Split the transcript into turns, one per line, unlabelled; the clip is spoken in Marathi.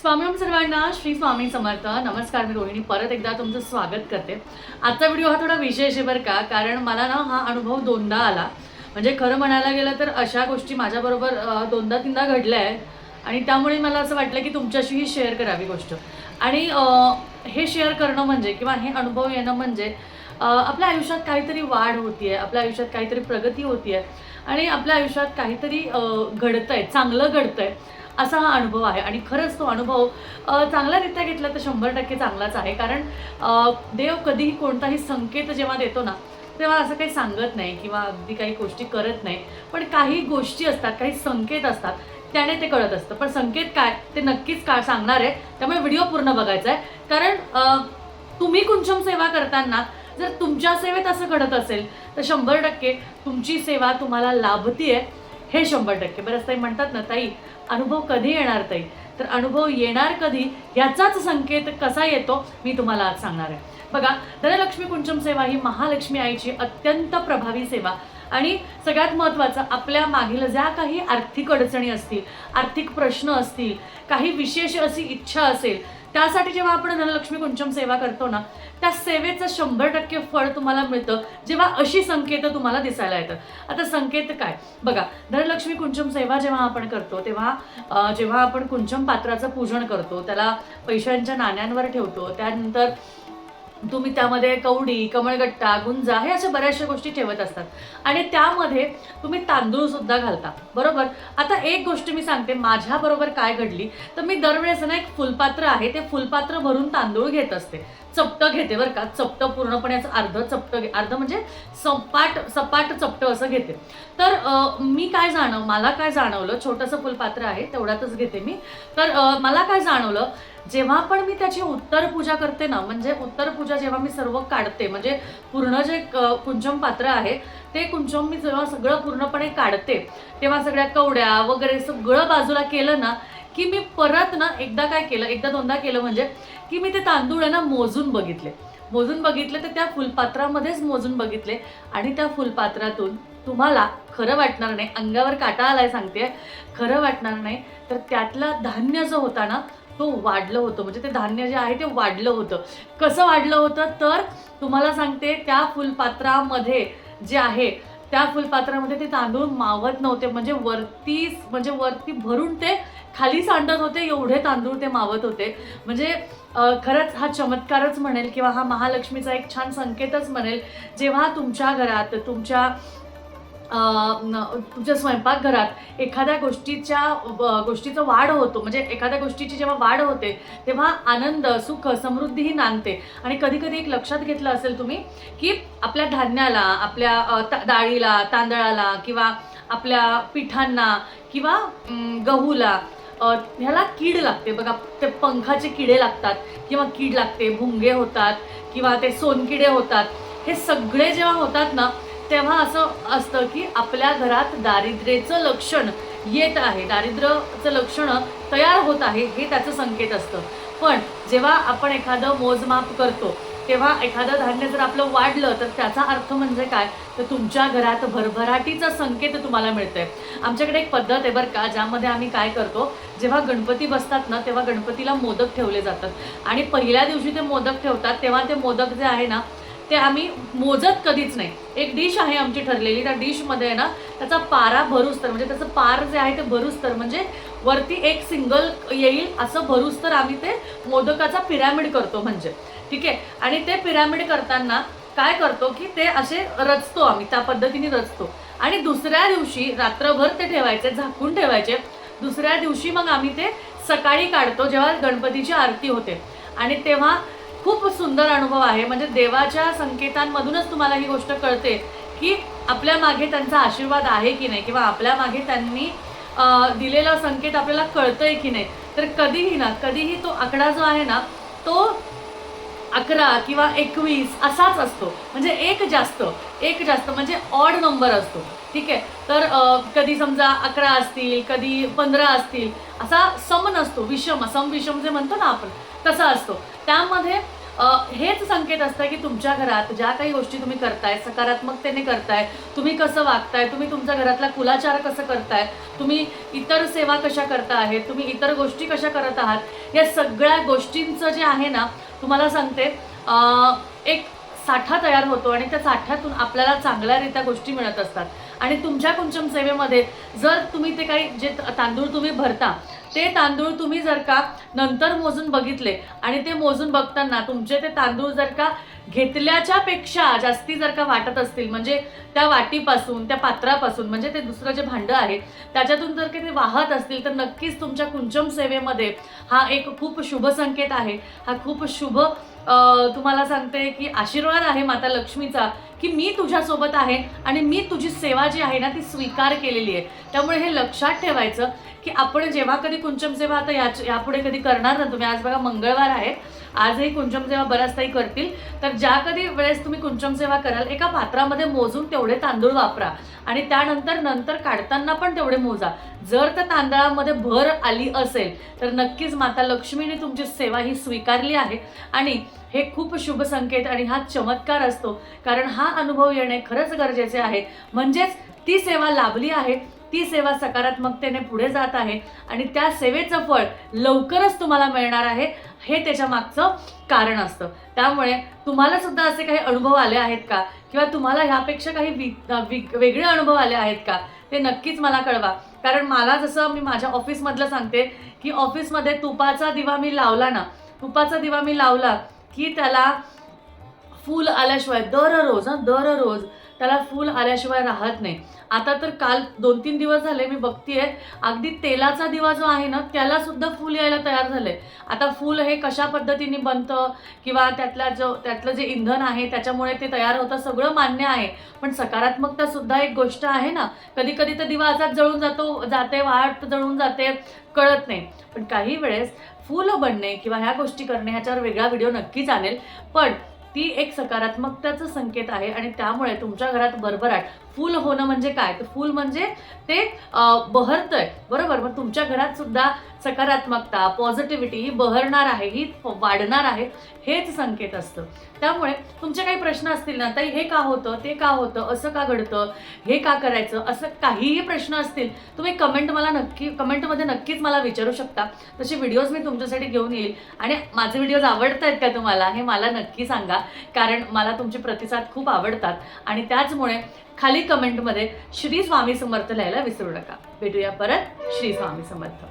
स्वामी सर्वांना श्री स्वामी समर्थ. नमस्कार, मी रोहिणी परत एकदा तुमचं स्वागत करते. आजचा व्हिडिओ हा थोडा विशेष आहे बरं का, कारण मला ना हा अनुभव दोनदा आला. म्हणजे खरं म्हणायला गेलं तर अशा गोष्टी माझ्याबरोबर दोनदा तीनदा घडल्या आहेत आणि त्यामुळे मला असं वाटलं की तुमच्याशीही शेअर करावी गोष्ट. आणि हे शेअर करणं म्हणजे किंवा हे अनुभव येणं म्हणजे आपल्या आयुष्यात काहीतरी वाढ होती आहे, आपल्या आयुष्यात काहीतरी प्रगती होती आहे आणि आपल्या आयुष्यात काहीतरी घडतं आहे, चांगलं घडतं आहे, असा हा अनुभव आहे. आणि खरंच तो अनुभव चांगल्यारित्या घेतला तर 100% चांगलाच आहे. कारण देव कधीही कोणताही संकेत जेव्हा देतो ना, तेव्हा असं काही सांगत नाही किंवा अगदी काही गोष्टी करत नाही. पण काही गोष्टी असतात, काही संकेत असतात, त्याने ते कळत असतं. पण संकेत काय ते नक्कीच सांगणार आहे. त्यामुळे व्हिडिओ पूर्ण बघायचा आहे. कारण तुम्ही कुंचम सेवा करताना जर तुमच्या सेवेत असं घडत असेल तर 100% तुमची सेवा तुम्हाला लाभतीये, हे 100%. बरंच ताई म्हणतात ना, ताई अनुभव कधी येणार ताई, तर अनुभव येणार कधी याचाच संकेत कसा येतो मी तुम्हाला आज सांगणार आहे. बघा, धनलक्ष्मी कुंचम सेवा ही महालक्ष्मी आईची अत्यंत प्रभावी सेवा आणि सगळ्यात महत्त्वाचं, आपल्या मागील ज्या काही आर्थिक अडचणी असतील, आर्थिक प्रश्न असतील, काही विशेष अशी इच्छा असेल, त्यासाठी जेव्हा आपण धनलक्ष्मी कुंचम सेवा करतो ना, त्या सेवेचं 100% फळ तुम्हाला मिळतं जेव्हा अशी संकेत तुम्हाला दिसायला येतात. आता संकेत काय बघा, धनलक्ष्मी कुंचम सेवा जेव्हा आपण करतो तेव्हा जेव्हा आपण कुंचम पात्राचं पूजन करतो, त्याला पैशांच्या नाण्यांवर ठेवतो, त्यानंतर तुम्ही त्यामध्ये कवडी, कमळगट्टा, गुंजा हे अशा बऱ्याचशा गोष्टी ठेवत असतात आणि त्यामध्ये तुम्ही तांदूळ सुद्धा घालता, बरोबर. आता एक गोष्ट मी सांगते, माझ्याबरोबर काय घडली तर मी दरवेळेस ना एक फुलपात्र आहे, ते फुलपात्र भरून तांदूळ घेत असते. चपटं घेते बरं का, चपटं पूर्णपणे असं अर्ध चपटं, अर्ध म्हणजे सपाट चपटं असं घेते. तर मला काय जाणवलं, छोटंसं फुलपात्र आहे तेवढ्यातच घेते मी. तर मला काय जाणवलं, जेव्हा पण मी त्याची उत्तर पूजा करते ना, म्हणजे उत्तर पूजा जेव्हा मी सर्व काढते, म्हणजे पूर्ण जे कुंचम पात्र आहे ते कुंचम मी जेव्हा सगळं पूर्णपणे काढते, तेव्हा सगळ्या कवड्या वगैरे सगळं बाजूला केलं ना, की मी परत ना एकदा दोनदा केलं, म्हणजे की मी ते तांदूळ आहे ना मोजून बघितले तर त्या फुलपात्रामध्येच मोजून बघितले. आणि त्या फुलपात्रातून तुम्हाला खरं वाटणार नाही, अंगावर काटा आलाय सांगते, खरं वाटणार नाही, तर त्यातलं धान्य जो होता ना तो वाढलं होतं. म्हणजे ते धान्य जे आहे ते वाढलं होतं. कसं वाढलं होतं तर तुम्हाला सांगते, त्या फुलपात्रामध्ये जे आहे त्या फुलपात्रामध्ये ते तांदूळ मावत नव्हते. म्हणजे वरती भरून ते खाली सांडत होते, एवढे तांदूळ ते मावत होते. म्हणजे खरंच हा चमत्कारच म्हणेल किंवा हा महालक्ष्मीचा एक छान संकेतच म्हणेल. जेव्हा तुमच्या घरात तुमच्या स्वयंपाकघरात एखाद्या गोष्टीचा वाढ होतो, म्हणजे एखाद्या गोष्टीची जेव्हा वाढ होते तेव्हा आनंद, सुख, समृद्धी ही नांदते. आणि कधी कधी एक लक्षात घेतलं असेल तुम्ही की आपल्या धान्याला, आपल्या डाळीला, तांदळाला किंवा आपल्या पिठांना किंवा गहूला ह्याला कीड लागते बघा. ते पंखाचे किडे लागतात किंवा कीड लागते, भुंगे होतात किंवा ते सोनकिडे होतात. हे सगळे जेव्हा होतात ना, तेव्हा असं असतं की आपल्या घरात दारिद्र्याचं लक्षण येत आहे, दारिद्र्याचं लक्षण तयार होत आहे, हे त्याचं संकेत असतं. पण जेव्हा आपण एखादं मोजमाप करतो तेव्हा एखादं धान्य जर आपलं वाढलं तर त्याचा अर्थ म्हणजे काय, तर तुमच्या घरात भरभराटीचा संकेत तुम्हाला मिळतंय. आमच्याकडे एक पद्धत आहे बरं का, ज्यामध्ये आम्ही काय करतो, जेव्हा गणपती बसतात ना तेव्हा गणपतीला मोदक ठेवले जातात आणि पहिल्या दिवशी ते मोदक ठेवतात तेव्हा ते मोदक जे आहे ना ते आम्ही मोजत कधीच नाही. एक डिश आहे आमची ठरलेली, त्या डिशमध्ये आहे ना त्याचा पारा भरूस्तर, म्हणजे त्याचं पार जे आहे ते भरूस्तर, म्हणजे वरती एक सिंगल येईल असं भरूस्तर आम्ही ते मोदकाचा पिरॅमिड करतो, म्हणजे ठीक आहे. आणि ते पिरॅमिड करताना काय करतो की ते असे रचतो, आम्ही त्या पद्धतीने रचतो आणि दुसऱ्या दिवशी रात्रभर ते ठेवायचे, झाकून ठेवायचे. दुसऱ्या दिवशी मग आम्ही ते सकाळी काढतो जेव्हा गणपतीची आरती होते. आणि तेव्हा खूप सुंदर अनुभव आहे. म्हणजे देवाच्या संकेतांमधूनच तुम्हाला ही गोष्ट कळते की आपल्या मागे त्यांचा आशीर्वाद आहे की नाही, किंवा आपल्या मागे त्यांनी दिलेला संकेत आपल्याला कळतंय की नाही. तर कधीही तो आकडा जो आहे ना तो 11 किंवा 21 असाच असतो. म्हणजे एक जास्त म्हणजे ऑड नंबर असतो, ठीक आहे. तर कधी समजा 11 असतील, कधी 15 असतील, असा सम नसतो, सम विषम जे म्हणतो ना आपण, तसा असतो. त्यामध्ये हेच संकेत असतं की तुमच्या घरात ज्या काही गोष्टी तुम्ही करताय सकारात्मकतेने करताय, तुम्ही कसं वागताय, तुम्ही तुमच्या घरातला कुलाचार कसं करताय, तुम्ही इतर सेवा कशा करता आहेत, तुम्ही इतर गोष्टी कशा करत आहात, या सगळ्या गोष्टींचं जे आहे ना तुम्हाला सांगते एक साठा तयार होतो आणि त्या साठ्यातून आपल्याला चांगल्यारीत्या गोष्टी मिळत असतात. आणि तुमच्या कुंचम सेवेमध्ये जर तुम्ही ते काही जे तांदूळ तुम्ही भरता ते तांदूळ तुम्ही जर का नंतर मोजून बघितले आणि ते मोजून बघताना तुमचे ते तांदूळ जर का घेतल्याच्या पेक्षा जास्ती जर का वाटत असतील, म्हणजे त्या वाटीपासून त्या पात्रापासून म्हणजे ते दुसरं जे भांडं आहे त्याच्यातून जर का ते वाहत असतील तर नक्कीच तुमच्या कुंचम सेवेमध्ये हा एक खूप शुभ संकेत आहे. हा खूप शुभ तुम्हाला सांगते की आशीर्वाद आहे माता लक्ष्मीचा की मी तुझ्यासोबत आहे आणि मी तुझी सेवा जी आहे ना ती स्वीकार केलेली आहे. त्यामुळे हे लक्षात ठेवायचं की आपण जेव्हा कधी कुंचम सेवा आता यापुढे कधी करणार ना तुम्ही, आज बघा मंगळवार आहे, आजही कुंचम सेवा बऱ्याच ताई करतील, तर ज्या कधी वेळेस तुम्ही कुंचम सेवा कराल एका पात्रामध्ये मोजून तेवढे तांदूळ वापरा आणि त्यानंतर काढताना पण तेवढे मोजा. जर त्या तांदळामध्ये भर आली असेल तर नक्कीच माता लक्ष्मीने तुमची सेवा ही स्वीकारली आहे आणि हे खूप शुभ संकेत आणि हा चमत्कार असतो. कारण हा अनुभव येणे खरंच गरजेचे आहे, म्हणजेच ती सेवा लाभली आहे, ती सेवा सकारात्मकतेने पुढे जात आहे आणि त्या सेवेचं फळ लवकरच तुम्हाला मिळणार आहे, हे त्याच्या मागचं कारण असतं. त्यामुळे तुम्हाला सुद्धा असे काही अनुभव आले आहेत का किंवा तुम्हाला ह्यापेक्षा काही वेगळे अनुभव आले आहेत का ते नक्कीच मला कळवा. कारण मला जसं मी माझ्या ऑफिसमधलं सांगते की ऑफिसमध्ये तुपाचा दिवा मी लावला ना, तुपाचा दिवा मी लावला की त्याला फूल आल्याशिवाय दररोज त्याला फूल आल्याशिवाय राहत नाही. आता तर काल 2-3 दिवस झाले मी बघतीये अगदी तेलाचा दिवा जो आहे ना त्याला सुद्धा फूल यायला तयार झाले. आता फूल हे कशा पद्धतीने बनतं किंवा त्यातलं जे इंधन आहे त्याच्यामुळे ते तयार होतं सगळं मान्य आहे, पण सकारात्मकता सुद्धा एक गोष्ट आहे ना. कधी कधी तर दिवा असाच जळून जाते वाट जळून जाते, कळत नाही. पण काही वेळेस फूल बनणे किंवा ह्या गोष्टी करणे ह्याच्यावर वेगळा व्हिडिओ नक्कीच आणेल, पण ती एक सकारात्मकताचं संकेत आहे आणि त्यामुळे तुमच्या घरात भरभराट. फूल होणं म्हणजे काय, तर फूल म्हणजे ते बहरतंय, बरोबर. मग तुमच्या घरात सुद्धा सकारात्मकता पॉझिटिव्हिटी ही बहरणार आहे, ही वाढणार आहे, हेच संकेत असतं. त्यामुळे तुमचे काही प्रश्न असतील ना, ताई हे का होतं, ते का होतं, असं का घडतं, हे का करायचं, असं काहीही प्रश्न असतील तुम्ही कमेंटमध्ये नक्कीच मला विचारू शकता. तसे व्हिडिओज मी तुमच्यासाठी घेऊन येईल आणि माझे व्हिडिओज आवडत आहेत का तुम्हाला हे मला नक्की सांगा, कारण मला तुमचे प्रतिसाद खूप आवडतात. आणि त्याचमुळे खाली कमेंटमध्ये श्री स्वामी समर्थ लिहायला विसरू नका. भेटूया परत. श्री स्वामी समर्थ.